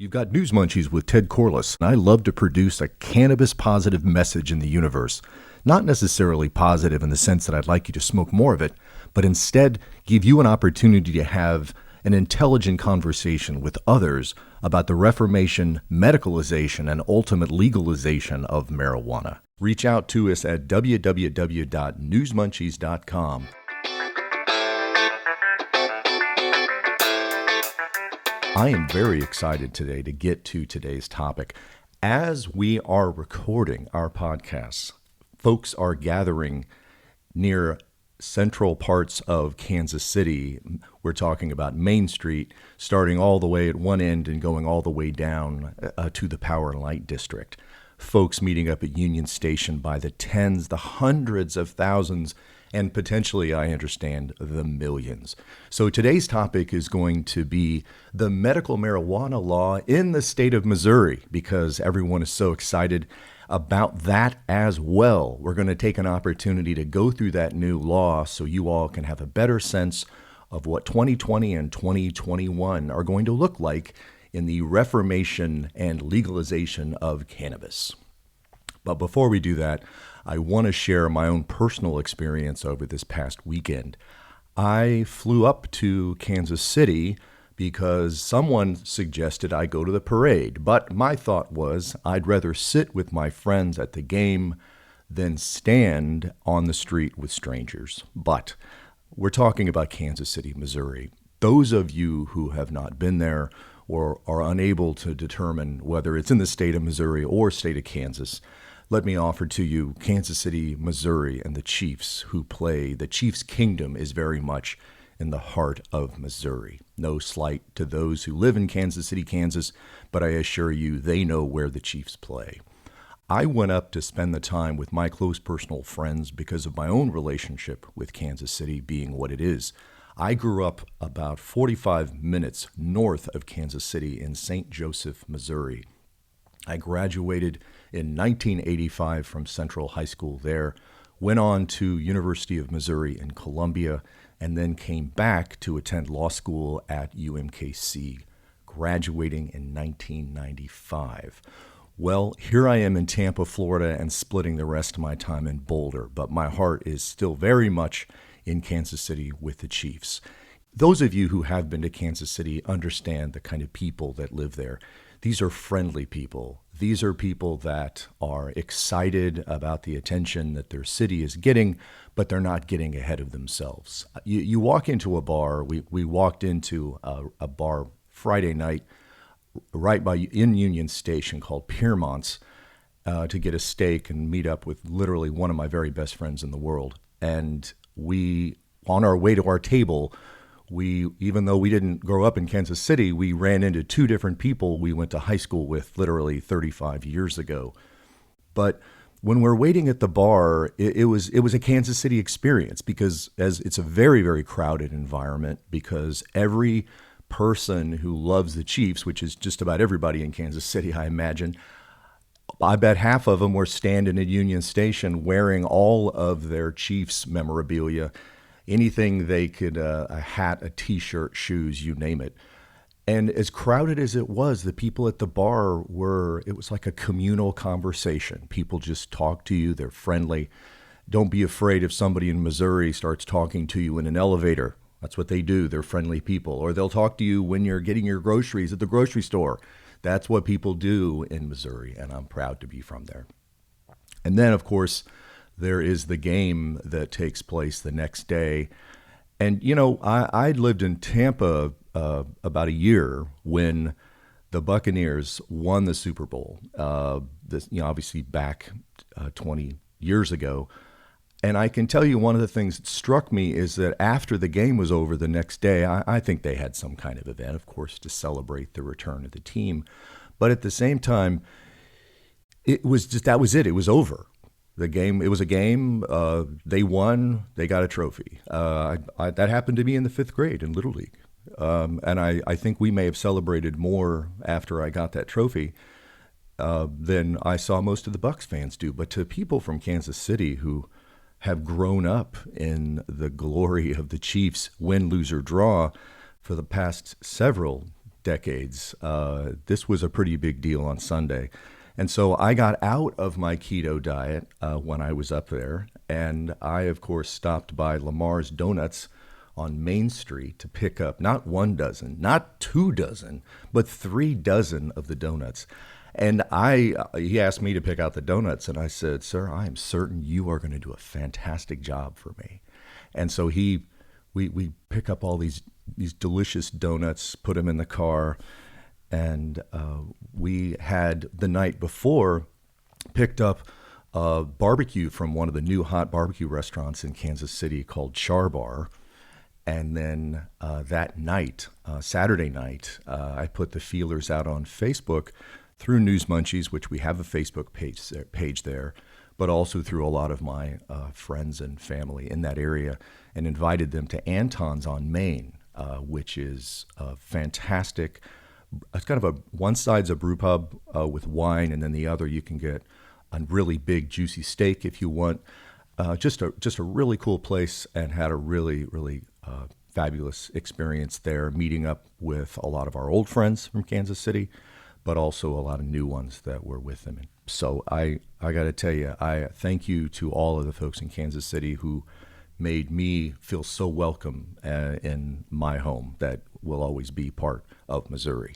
You've got NewsMunchies with Ted Corless, and I love to produce a cannabis-positive message in the universe. Not necessarily positive in the sense that I'd like you to smoke more of it, but instead give you an opportunity to have an intelligent conversation with others about the reformation, medicalization, and ultimate legalization of marijuana. Reach out to us at www.newsmunchies.com. I am very excited today to get to today's topic. As we are recording our podcasts, folks are gathering near central parts of Kansas City. We're talking about Main Street, starting all the way at one end and going all the way down to the Power and Light District. Folks meeting up at Union Station by the tens, the hundreds of thousands, and potentially, I understand, the millions. So today's topic is going to be the medical marijuana law in the state of Missouri, because everyone is so excited about that as well. We're going to take an opportunity to go through that new law so you all can have a better sense of what 2020 and 2021 are going to look like in the reformation and legalization of cannabis. But before we do that, I want to share my own personal experience over this past weekend. I flew up to Kansas City because someone suggested I go to the parade, but my thought was I'd rather sit with my friends at the game than stand on the street with strangers. But we're talking about Kansas City, Missouri. Those of you who have not been there or are unable to determine whether it's in the state of Missouri or state of Kansas, let me offer to you Kansas City, Missouri, and the Chiefs who play. The Chiefs' kingdom is very much in the heart of Missouri. No slight to those who live in Kansas City, Kansas, but I assure you they know where the Chiefs play. I went up to spend the time with my close personal friends because of my own relationship with Kansas City being what it is. I grew up about 45 minutes north of Kansas City in St. Joseph, Missouri. I graduated in 1985 from Central High School there, went on to University of Missouri in Columbia, and then came back to attend law school at UMKC, graduating in 1995. Well, here I am in Tampa, Florida, and splitting the rest of my time in Boulder, but my heart is still very much in Kansas City with the Chiefs. Those of you who have been to Kansas City understand the kind of people that live there. These are friendly people. These are people that are excited about the attention that their city is getting, but they're not getting ahead of themselves. You walk into a bar. We walked into a bar Friday night right in Union Station called Piermont's to get a steak and meet up with literally one of my very best friends in the world. And we, on our way to our table, even though we didn't grow up in Kansas City, we ran into two different people we went to high school with literally 35 years ago. But when we're waiting at the bar, it was a Kansas City experience because as it's a very, very crowded environment because every person who loves the Chiefs, which is just about everybody in Kansas City, I imagine, I bet half of them were standing at Union Station wearing all of their Chiefs memorabilia, anything they could, a hat, a T-shirt, shoes, you name it. And as crowded as it was, the people at the bar it was like a communal conversation. People just talk to you. They're friendly. Don't be afraid if somebody in Missouri starts talking to you in an elevator. That's what they do. They're friendly people. Or they'll talk to you when you're getting your groceries at the grocery store. That's what people do in Missouri, and I'm proud to be from there. And then, of course, there is the game that takes place the next day. And, you know, I lived in Tampa about a year when the Buccaneers won the Super Bowl, obviously back 20 years ago. And I can tell you one of the things that struck me is that after the game was over the next day, I think they had some kind of event, of course, to celebrate the return of the team. But at the same time, that was it. It was over. It was a game. They won. They got a trophy. That happened to me in the fifth grade in Little League. And I think we may have celebrated more after I got that trophy than I saw most of the Bucs fans do. But to people from Kansas City who have grown up in the glory of the Chiefs win, lose, or draw for the past several decades. This was a pretty big deal on Sunday. And so I got out of my keto diet when I was up there. And I, of course, stopped by Lamar's Donuts on Main Street to pick up not 1 dozen, not 2 dozen, but 3 dozen of the donuts. And he asked me to pick out the donuts. And I said, sir, I am certain you are going to do a fantastic job for me. And so we pick up all these delicious donuts, put them in the car. And we had the night before picked up a barbecue from one of the new hot barbecue restaurants in Kansas City called Char Bar. And then that night, Saturday night, I put the feelers out on Facebook through NewsMunchies, which we have a Facebook page there, but also through a lot of my friends and family in that area, and invited them to Anton's on Main, which is a fantastic. It's kind of one side's a brew pub with wine, and then the other you can get a really big juicy steak if you want. Just a really cool place, and had a really fabulous experience there, meeting up with a lot of our old friends from Kansas City, but also a lot of new ones that were with them. So I got to tell you, I thank you to all of the folks in Kansas City who made me feel so welcome in my home that will always be part of Missouri.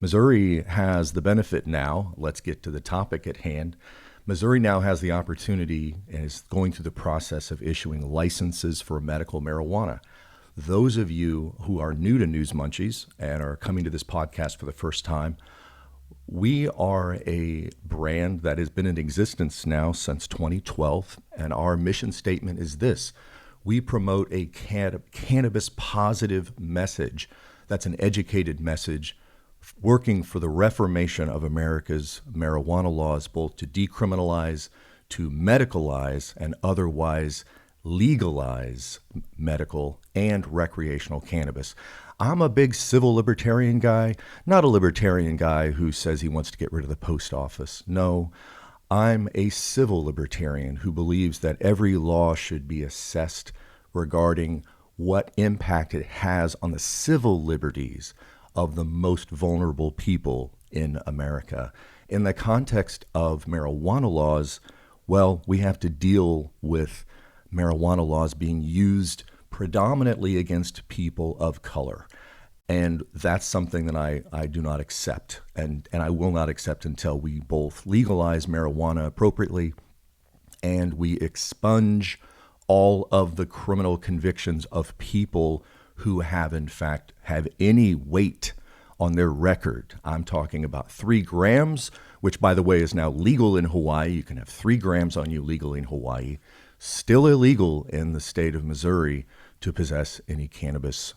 Missouri has the benefit now. Let's get to the topic at hand. Missouri now has the opportunity and is going through the process of issuing licenses for medical marijuana. Those of you who are new to NewsMunchies and are coming to this podcast for the first time, we are a brand that has been in existence now since 2012, and our mission statement is this. We promote a cannabis-positive message. That's an educated message working for the reformation of America's marijuana laws, both to decriminalize, to medicalize, and otherwise legalize medical and recreational cannabis. I'm a big civil libertarian guy, not a libertarian guy who says he wants to get rid of the post office. No, I'm a civil libertarian who believes that every law should be assessed regarding what impact it has on the civil liberties of the most vulnerable people in America. In the context of marijuana laws, well, we have to deal with marijuana laws being used predominantly against people of color. And that's something that I do not accept. And I will not accept until we both legalize marijuana appropriately and we expunge all of the criminal convictions of people who have, in fact, have any weight on their record. I'm talking about 3 grams, which, by the way, is now legal in Hawaii. You can have 3 grams on you legally in Hawaii. Still illegal in the state of Missouri to possess any cannabis.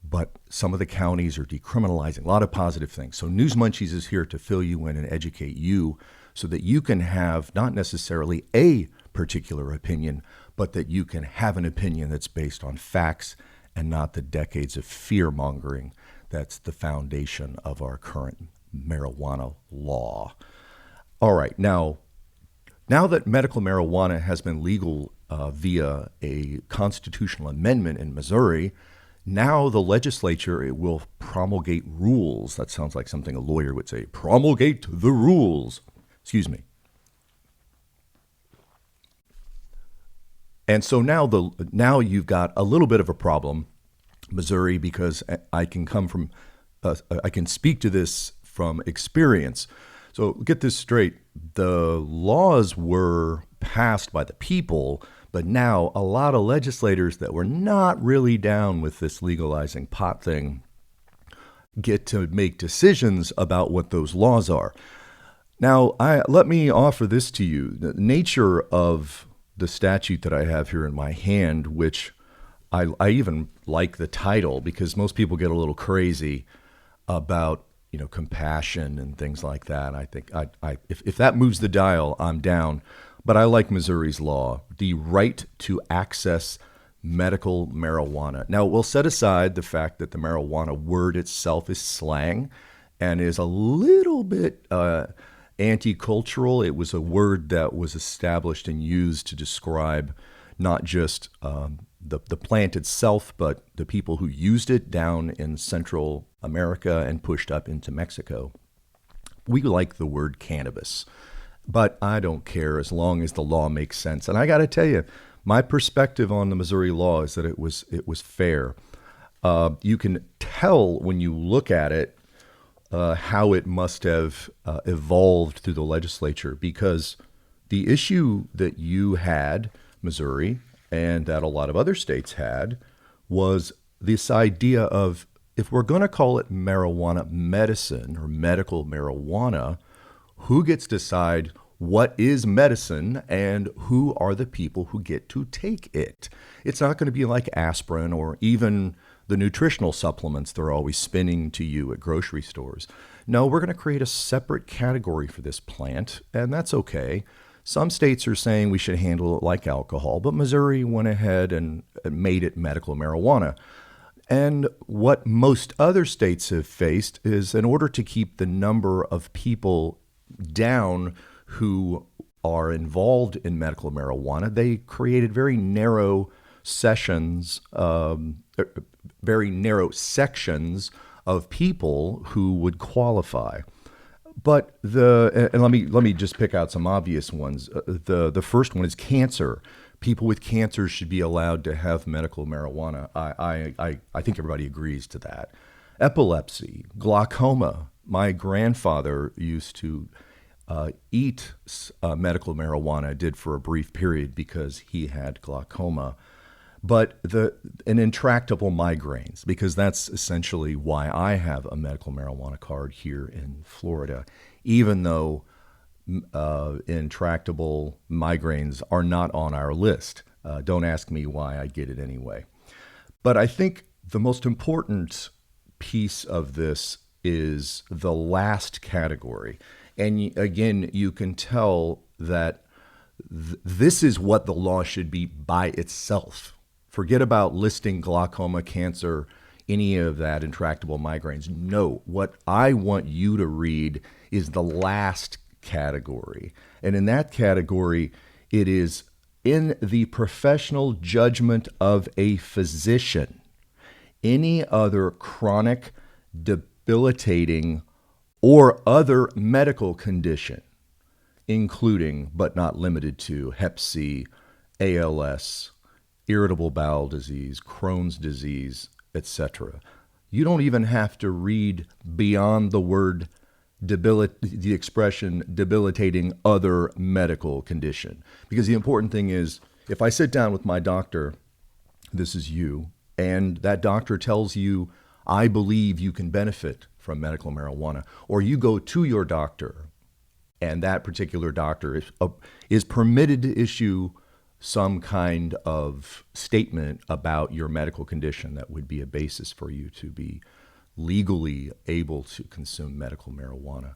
But some of the counties are decriminalizing, a lot of positive things. So NewsMunchies is here to fill you in and educate you so that you can have not necessarily a particular opinion, but that you can have an opinion that's based on facts and not the decades of fear-mongering that's the foundation of our current marijuana law. All right, now that medical marijuana has been legal via a constitutional amendment in Missouri, now the legislature will promulgate rules. That sounds like something a lawyer would say. Promulgate the rules. Excuse me. And so now you've got a little bit of a problem, Missouri, because I can speak to this from experience. So get this straight. The laws were passed by the people, but now a lot of legislators that were not really down with this legalizing pot thing get to make decisions about what those laws are. Now, let me offer this to you. The nature of the statute that I have here in my hand, which I even like the title because most people get a little crazy about compassion and things like that. I think if that moves the dial, I'm down. But I like Missouri's law, the right to access medical marijuana. Now, we'll set aside the fact that the marijuana word itself is slang and is a little bit anti-cultural. It was a word that was established and used to describe not just the plant itself, but the people who used it down in Central America and pushed up into Mexico. We like the word cannabis, but I don't care as long as the law makes sense. And I got to tell you, my perspective on the Missouri law is that it was fair. You can tell when you look at it how it must have evolved through the legislature, because the issue that you had, Missouri, and that a lot of other states had, was this idea of, if we're going to call it marijuana medicine or medical marijuana, who gets to decide what is medicine and who are the people who get to take it? It's not going to be like aspirin or even the nutritional supplements they're always spinning to you at grocery stores. No, we're going to create a separate category for this plant, and that's okay. Some states are saying we should handle it like alcohol, but Missouri went ahead and made it medical marijuana. And what most other states have faced is, in order to keep the number of people down who are involved in medical marijuana, they created very narrow sessions, very narrow sections of people who would qualify. But and let me just pick out some obvious ones. The first one is cancer. People with cancer should be allowed to have medical marijuana. I think everybody agrees to that. Epilepsy, glaucoma. My grandfather used to eat medical marijuana, did for a brief period because he had glaucoma. But an intractable migraines, because that's essentially why I have a medical marijuana card here in Florida, even though intractable migraines are not on our list. Don't ask me why, I get it anyway. But I think the most important piece of this is the last category. And again, you can tell that this is what the law should be by itself. Forget about listing glaucoma, cancer, any of that, intractable migraines. No, what I want you to read is the last category. And in that category, it is in the professional judgment of a physician, any other chronic, debilitating, or other medical condition, including but not limited to Hep C, ALS, irritable bowel disease, Crohn's disease, etc. You don't even have to read beyond the word the expression debilitating other medical condition. Because the important thing is, if I sit down with my doctor, this is you, and that doctor tells you, I believe you can benefit from medical marijuana, or you go to your doctor and that particular doctor is permitted to issue some kind of statement about your medical condition that would be a basis for you to be legally able to consume medical marijuana.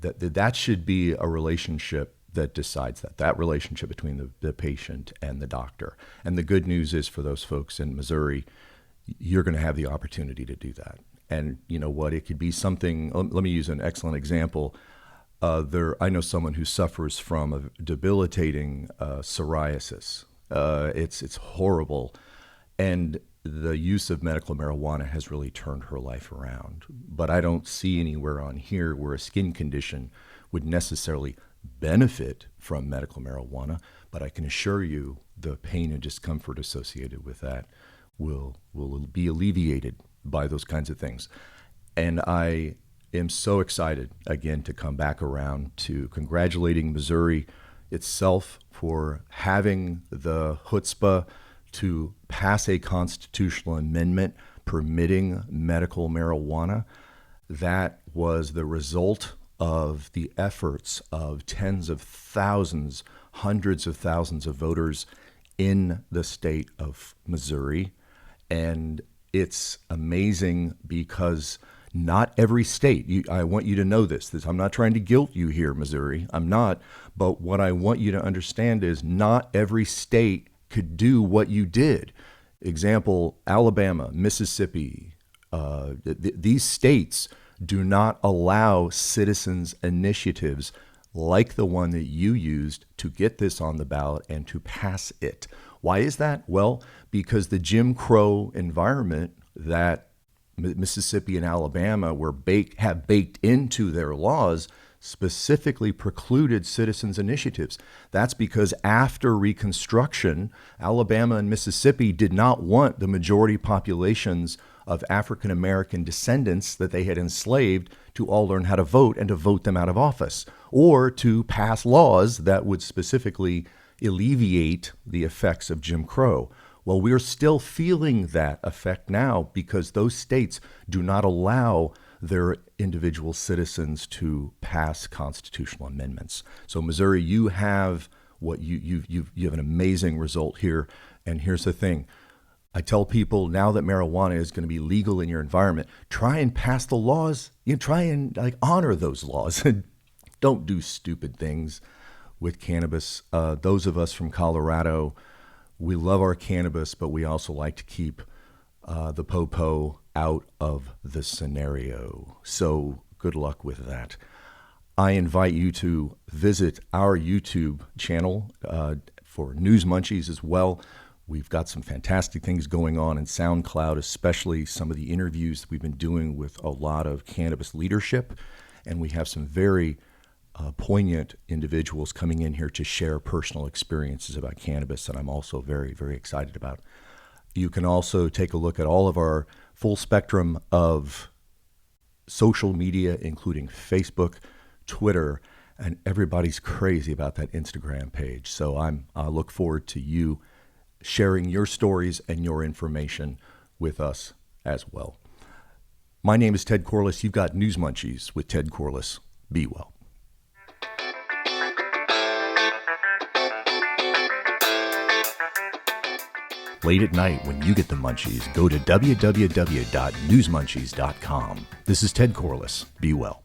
That should be a relationship that decides that relationship between the patient and the doctor. And the good news is, for those folks in Missouri, you're going to have the opportunity to do that. And you know what? It could be something. Let me use an excellent example. I know someone who suffers from a debilitating psoriasis. It's horrible, and the use of medical marijuana has really turned her life around. But I don't see anywhere on here where a skin condition would necessarily benefit from medical marijuana. But I can assure you, the pain and discomfort associated with that will be alleviated by those kinds of things. And I am so excited again to come back around to congratulating Missouri itself for having the chutzpah to pass a constitutional amendment permitting medical marijuana. That was the result of the efforts of tens of thousands, hundreds of thousands of voters in the state of Missouri. And it's amazing because not every state, I want you to know this. I'm not trying to guilt you here, Missouri. I'm not. But what I want you to understand is not every state could do what you did. Example, Alabama, Mississippi, these states do not allow citizens' initiatives like the one that you used to get this on the ballot and to pass it. Why is that? Well, because the Jim Crow environment that Mississippi and Alabama have baked into their laws specifically precluded citizens' initiatives. That's because after Reconstruction, Alabama and Mississippi did not want the majority populations of African American descendants that they had enslaved to all learn how to vote and to vote them out of office, or to pass laws that would specifically alleviate the effects of Jim Crow. Well, we're still feeling that effect now because those states do not allow their individual citizens to pass constitutional amendments. So Missouri, you have you have an amazing result here. And here's the thing. I tell people now that marijuana is going to be legal in your environment, try and pass the laws. Try and honor those laws. Don't do stupid things with cannabis. Those of us from Colorado, we love our cannabis, but we also like to keep the po-po out of the scenario. So good luck with that. I invite you to visit our YouTube channel for NewsMunchies as well. We've got some fantastic things going on in SoundCloud, especially some of the interviews that we've been doing with a lot of cannabis leadership. And we have some very poignant individuals coming in here to share personal experiences about cannabis that I'm also very, very excited about. You can also take a look at all of our full spectrum of social media, including Facebook, Twitter, and everybody's crazy about that Instagram page. So I look forward to you sharing your stories and your information with us as well. My name is Ted Corless. You've got NewsMunchies with Ted Corless. Be well. Late at night, when you get the munchies, go to www.newsmunchies.com. This is Ted Corless. Be well.